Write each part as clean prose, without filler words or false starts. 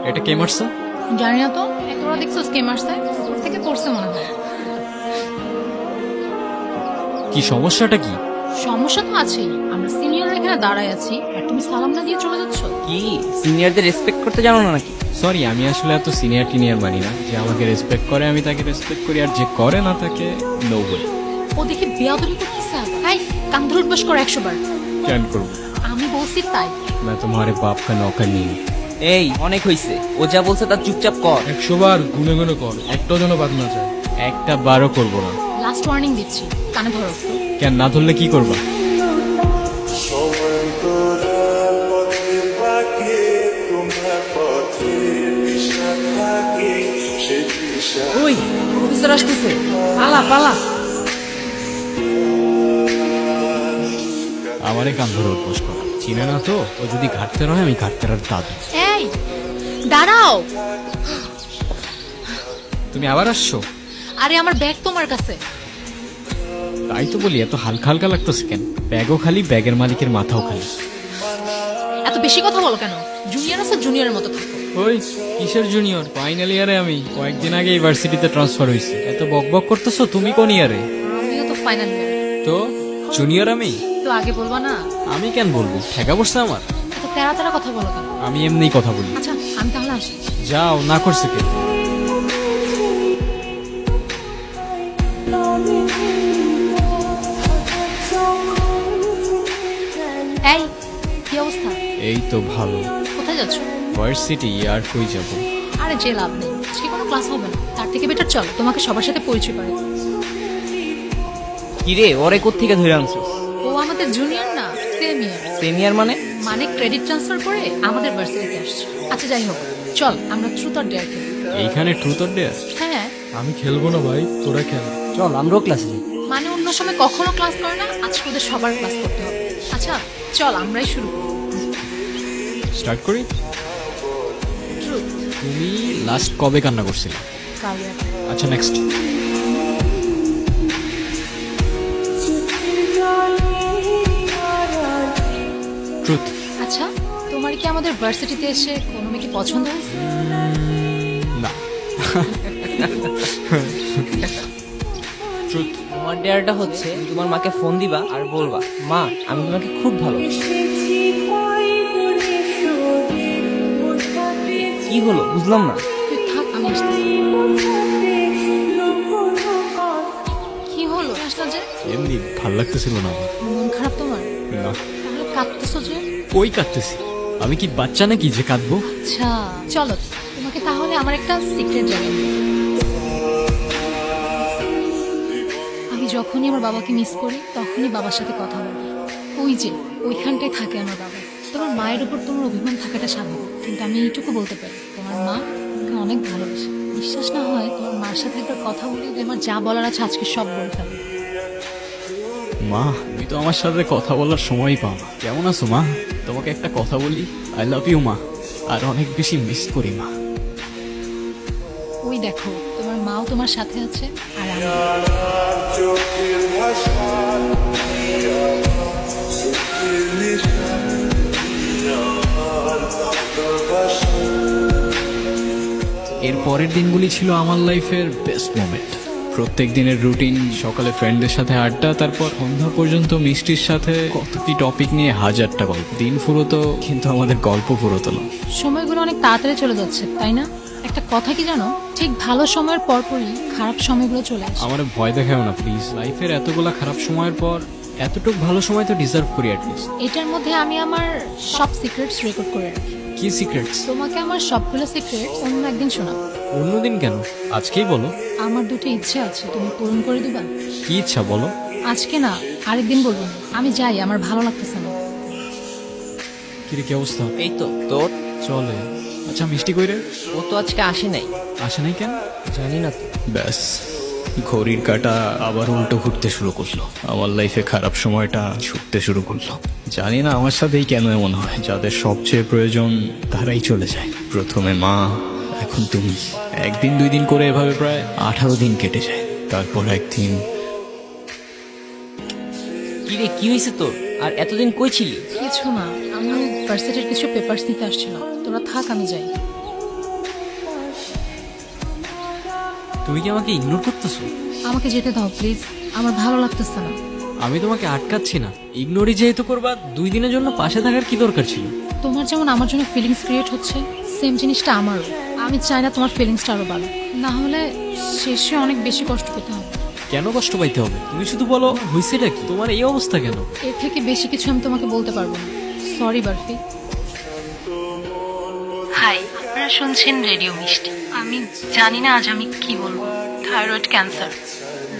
এটা কে মারছে? জানি না তো, তোরা দেখছো কে মারছে? উপর থেকে পড়ছে মনে হয়। কি সমস্যাটা কি? সমস্যা তো আছেই, আমরা সিনিয়র এখানে দাঁড়ায় আছি আর তুমি সালাম না দিয়ে চলে যাচ্ছ। কি সিনিয়রদের রেসপেক্ট করতে জানো না নাকি? সরি, আমি আসলে এত সিনিয়র টিনিয়র মানি না। যে আমাকে রেসপেক্ট করে আমি তাকে রেসপেক্ট করি, আর যে করে না তাকে নো ওয়ে। ও দেখে বেয়াদবি করতেছে। তাই কান ধরে উঠবাস করো 100 বার। কেন করবো? আমি বলছি তাই। मैं तुम्हारे बाप का नौकर नहीं हूँ। এই অনেক হইছে, ও যা বলছে তার চুপচাপ কর। 100 বার গুনে গুনে কর, একটাও যেন বাদ না যায়। একটা বারও করবো না। লাস্ট ওয়ার্নিং দিচ্ছি, কানে ধরো। কেন না ধরলে কি করবা? ওই প্রফেসর আসতেছে, পালা পালা। আমারে কান ধরে উঠবোস করা চিনে না তো। ও যদি ঘাটতে রয় আমি ঘাটতে আর দাদু। এই দাঁড়াও। তুমি আবার আসছো? আরে আমার ব্যাগ তোমার কাছে। তাই তো বলি, এত হালকা হালকা লাগতেছে কেন? ব্যাগও খালি, ব্যাগের মালিকের মাথাও খালি। এত বেশি কথা বলো কেন? জুনিয়র আছে, জুনিয়রের মতো থাকো। ওই কিসের জুনিয়র? ফাইনাল ইয়ারে আমি। কয়েকদিন আগে ইউনিভার্সিটিতে ট্রান্সফার হয়েছি। এত বকবক করতেছো। তুমি কোন ইয়ারে? আমিও তো ফাইনাল ইয়ার। তো জুনিয়র আমি। তো আগে বলবা না? আমি কেন বলবো? ঠেকা পড়ছে আমার। এত তেরা তেরা কথা বলো কেন? আমি এমনিই কথা বলি। আচ্ছা আমি তাহলে আসি। যাও, না করছে কে? এই কি অবস্থা? এই তো ভালো। কোথায় যাচ্ছ? ভার্সিটি আর কই যাব? আরে যে লাভ নেই, আজকে কোনো ক্লাস হবে না। তার থেকে বেটার চল তোমাকে সবার সাথে পরিচয় করে। কি রে, ওরে কোত্থেকে ধরে আনছিস? ও আমাদের জুনিয়র না, সেম ইয়ার। সিনিয়র মানে? মানে ক্রেডিট ট্রান্সফার করে আমাদের ভার্সিটিতে আসছে। আচ্ছা যাই হোক, চল আমরা ট্রুথ অর ডেয়ার খেলি। এইখানে ট্রুথ অর ডেয়ার? হ্যাঁ আমি খেলবো না ভাই, তোরা খেল। চল আমরাও ক্লাসে যাই। মানে অন্য সময় কখনো ক্লাস করে না, আজকে ওদের সবার ক্লাস করতে হবে। আচ্ছা চল আমরাই শুরু করি। স্টার্ট করি। ট্রুথ। তুমি লাস্ট কবে কান্না করছিলে? কাল রাতে। আচ্ছা নেক্সট। ট্রুথ। আচ্ছা তোমার কি আমাদের ভার্সিটিতে এসে কোনো মেয়েকে পছন্দ হয়েছে? না। ট্রুথ। তোমার ডেয়ারটা হচ্ছে তোমার মাকে ফোন দিবা আর বলবা, মা আমি তোমাকে খুব ভালোবাসি। কি হলো বুঝলাম না। তুই থাক, আমি আসতেছি। কি হলো আসলা যে? এমনি ভাল লাগতেছিল না আমার। মন খারাপ তোমার? না। তাহলে কাঁদতেছো যে? কই কাঁদতেছি? আমি কি বাচ্চা নাকি যে কাঁদবো? আচ্ছা চলো তোমাকে তাহলে আমার একটা সিক্রেট জানাই। আমি যখনই আমার বাবাকে মিস করি তখনই বাবার সাথে কথা বলি। ওই যে ওইখানটায় থাকে আমার বাবা। তোমার মায়ের উপর তোমার অভিমান থাকাটা স্বাভাবিক, কিন্তু আমি এইটুকু বলতে পারি তোমার মা তোমাকে অনেক ভালোবাসে। বিশ্বাস না হয় তোমার মার সাথে একবার কথা বলি, যে আমার যা বলার আছে আজকে সব বলে ফেলবে। মা, তুমি তো আমার সাথে কথা বলার সময়ই পাও না। কেমন আছো মা? তোমাকে একটা কথা বলি, আই লাভ ইউ মা। আর অনেক বেশি মিস করি মা। ওই দেখো তোমার মাও তোমার সাথে আছে আর আমি। এর পরের দিনগুলি ছিল আমার লাইফের বেস্ট মোমেন্ট। প্রত্যেক দিনের রুটিন, সকালে ফ্রেন্ডদের সাথে আড্ডা, তারপর সন্ধ্যা পর্যন্ত মিষ্টির সাথে কত কি টপিক নিয়ে হাজারটা গল্প। দিন ফুরোতো কিন্তু আমাদের গল্প ফুরোতো না। সময়গুলো অনেক তাড়াতাড়ি চলে যাচ্ছে তাই না? একটা কথা কি জানো, ঠিক ভালো সময়ের পরপরই খারাপ সময়গুলো চলে আসে। আমার ভয় দেখাও না প্লিজ। লাইফের এতগুলা খারাপ সময়ের পর এতটুক ভালো সময় তো ডিজার্ভ করি অ্যাটলিস্ট। এটার মধ্যে আমি আমার সব সিক্রেটস রেকর্ড করে রাখি। কি সিক্রেটস? তোমাকে আমার সবগুলো সিক্রেটস অন্য একদিন শোনাবো। অন্যদিন কেন? আজকেই বলো। আমার দুটো ইচ্ছে আছে, তুমি পূরণ করে দিবা? কি ইচ্ছা বলো? আজকে না, আরেকদিন বলবো না। আমি যাই, আমার ভালো লাগতেছে না। কিরে কি অবস্থা? এই তো তোর। চলে। আচ্ছা মিষ্টি কইরে? ও তো আজকে আসে নাই। আসে নাই কেন? জানি না তো। ব্যাস, ঘড়ির কাঁটা আবার উল্টো ঘুরতে শুরু করলো। আমার লাইফে খারাপ সময়টা ছুটতে শুরু করলো। জানি না আমার সাথেই কেন এমন হয়। যাদের সবচেয়ে প্রয়োজন তারাই চলে যায়। প্রথমে মা, এখন তুমি। একদিন দুই দিন করে এভাবে প্রায় 18 দিন কেটে যায়। তারপর একদিন। কি রে কি হয়েছে তোর? আর এতদিন কই ছিলি? কিছু না, আমি ভার্সিটির কিছু পেপারস নিতে আসছিলাম। তোরা থাক, আমি যাই। তুমি কি আমাকে ইগনোর করতেছো? আমাকে যেতে দাও প্লিজ, আমার ভালো লাগতেছে না। আমি তোমাকে আটকাচ্ছি না, ইগনোরই যেহেতু করবা 2 দিনের জন্য পাশে থাকার কি দরকার ছিল? তোমার যেমন আমার জন্য ফিলিংস ক্রিয়েট হচ্ছে, সেম জিনিসটা আমারও। আমি চাই না তোমার ফিলিংসটা আরো বাড়ুক, না হলে শেষে অনেক বেশি কষ্ট পেতে হবে। কেন কষ্ট পাইতে হবে? তুমি শুধু বলো হয়েছেটা কি, তোমার এই অবস্থা কেন? এর থেকে বেশি কিছু আমি তোমাকে বলতে পারবো না। সরি বারফি। হাই, আপনারা শুনছেন রেডিও মিষ্টি। আমি জানি না আজ আমি কি বলবো। Thyroid cancer,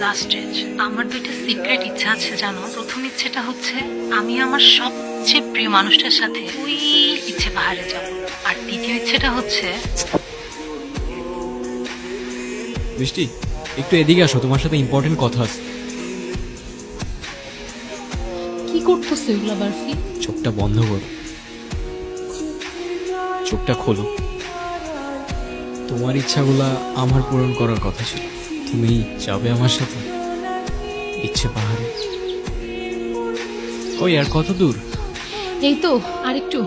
last stage. আমার 2টা সিক্রেট ইচ্ছা আছে জানো। প্রথম ইচ্ছেটা হচ্ছে আমি আমার সবচেয়ে প্রিয় মানুষটার সাথে ওই ইচ্ছে পাহাড়ে যাব। আর দ্বিতীয় ইচ্ছেটা হচ্ছে বৃষ্টি, একটু এদিকে আসো, তোমার সাথে ইম্পর্টেন্ট কথা আছে। কি করতেছে এগুলা বারফি? চোখটা বন্ধ করো, চোখটা খোলো। তোমার ইচ্ছাগুলা আমার পূরণ করার কথা ছিল। তুমি যাবে আমার সাথে ইচ্ছে পাহাড়ে? ওই আর কত দূর? এই তো আরেকটু।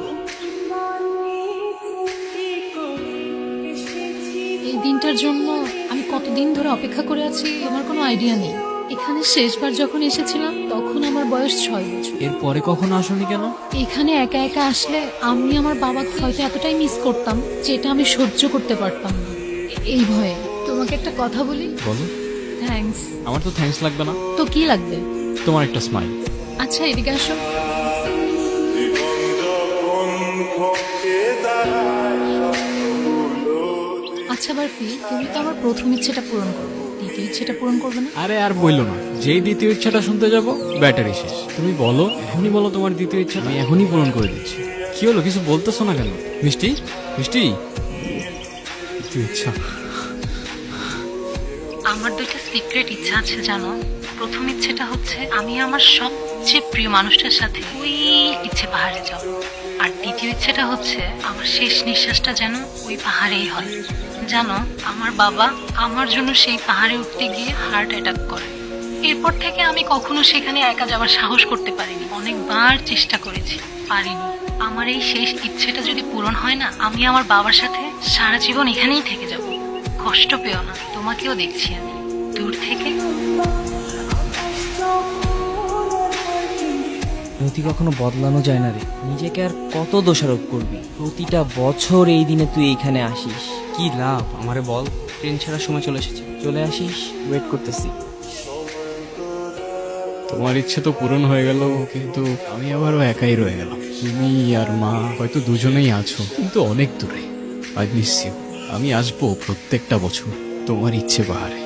এই দিনটার জন্য আমি কতদিন ধরে অপেক্ষা করে আছি আমার কোনো আইডিয়া নেই। এখানে শেষবার যখন এসেছিলাম তখন আমার বয়স 6 বছর। এরপরে কখনো আসোনি কেন? এখানে একা একা আসলে আমি আমার বাবাকে হয়তো এতটাই মিস করতাম যেটা আমি সহ্য করতে পারতাম না। এই ভয়ে তোমাকে একটা কথা বলি। বলো। থ্যাঙ্কস। আমার তো থ্যাঙ্কস লাগবে না, তো কি লাগবে? তোমার একটা স্মাইল। আচ্ছা এদিকে আসো। আচ্ছা বারফি, তুমি তো আমার প্রথম ইচ্ছেটা পূরণ করবে, দ্বিতীয় ইচ্ছেটা পূরণ করবে না? আরে আর বইলো না, যেই দ্বিতীয় ইচ্ছাটা শুনতে যাব ব্যাটারি শেষ। তুমি বলো, এখনই বলো তোমার দ্বিতীয় ইচ্ছা, আমি এখনই পূরণ করে দিচ্ছি। কি হলো, কিছু বলতেছো না কেন? মিষ্টি, মিষ্টি, দ্বিতীয় ইচ্ছা। আমার 2টা সিক্রেট ইচ্ছা আছে জানো। প্রথম ইচ্ছেটা হচ্ছে আমি আমার সবচেয়ে প্রিয় মানুষটার সাথে ওই ইচ্ছে পাহাড়ে যাব। আর দ্বিতীয় ইচ্ছেটা হচ্ছে আমার শেষ নিঃশ্বাসটা যেন ওই পাহাড়েই হয়। জানো, আমার বাবা আমার জন্য সেই পাহাড়ে উঠতে গিয়ে হার্ট অ্যাটাক করে। এরপর থেকে আমি কখনো সেখানে একা যাওয়ার সাহস করতে পারিনি। অনেকবার চেষ্টা করেছি, পারিনি। আমার এই শেষ ইচ্ছেটা যদি পূরণ হয় না, আমি আমার বাবার সাথে সারা জীবন এখানেই থেকে যাব। কষ্ট পেও না, তোমাকেও দেখছি আমি দূর থেকে। নথি কখনো বদলানো যায় না রে। নিজেকে আর কত দোষারোপ করবি? প্রতিটা বছর এই দিনে তুই এইখানে আসিস, কি লাভ? আমারে বল। ট্রেন ছাড়ার সময় চলে এসেছে, চলে আসিস, ওয়েট করতেছি। তোমার ইচ্ছে তো পূরণ হয়ে গেল, কিন্তু আমি আবারও একাই রয়ে গেলাম। তুমি আর মা হয়তো দুজনেই আছো, কিন্তু অনেক দূরে। I miss you. আমি আসবো প্রত্যেকটা বছর তোমার ইচ্ছে পাহাড়ে।